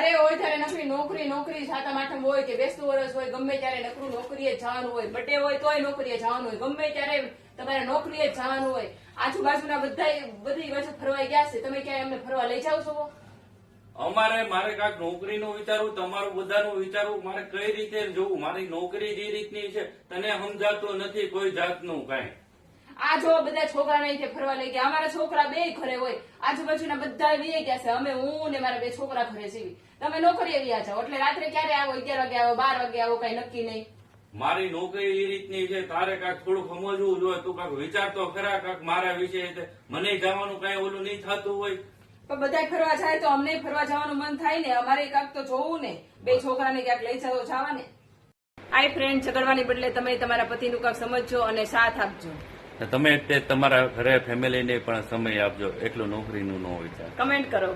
જ્યારે હોય ત્યારે નકરી નોકરી નોકરી સાતમ આઠમ હોય કે બેસતું વર્ષ હોય ગમે ત્યારે નકરું નોકરીએ જવાનું હોય, બર્થડે હોય તોય નોકરીએ જવાનું હોય, ગમે ત્યારે તમારે નોકરીએ જવાનું હોય. આજુબાજુના બધી બાજુ ફરવા ગયા છે, તમે ક્યાંય અમને ફરવા લઈ જાવ છો? મારે કાંઈક નોકરીનું વિચારવું, તમારું બધાનું વિચારવું, મારે કઈ રીતે જોવું. મારી નોકરી જે રીતની છે તને સમજાતું નથી કોઈ જાતનું કાંઈ. આ જો બધા છોકરા નહીં ફરવા લઈ ગયા, અમારા છોકરા બે ઘરે હોય, આજુબાજુના બધા વી ગયા છે, અમે હું ને મારા બે છોકરા ઘરે છીએ. તમે નોકરીએ વ્યા જાઓ એટલે રાત્રે ક્યારે આવો? 11 વાગે આવો, 12 વાગે આવો, કઈ નક્કી નહીં. મારી નોકરી એ રીતની છે, તારે કાંઈક થોડુંક સમજવું જોઈએ. તું કાંઈક વિચાર તો ખરા કાંઈક મારા વિશે. મને જવાનું કઈ ઓલું નહીં થતું હોય. પણ બધા ફરવા જાય તો અમને ફરવા જવાનું મન થાય ને, અમારે કાંઈક તો જોવું ને. બે છોકરાને ક્યાંક લઈ જાઓ જવા ને. આઈ ફ્રેન્ડ, ઝઘડવાની બદલે તમે તમારા પતિનું કાંઈક સમજજો અને સાથ આપજો. તમે તમારા ઘરે ફેમિલીને પણ સમય આપજો, એટલું નોકરીનું ન વિચાર. કમેન્ટ કરો.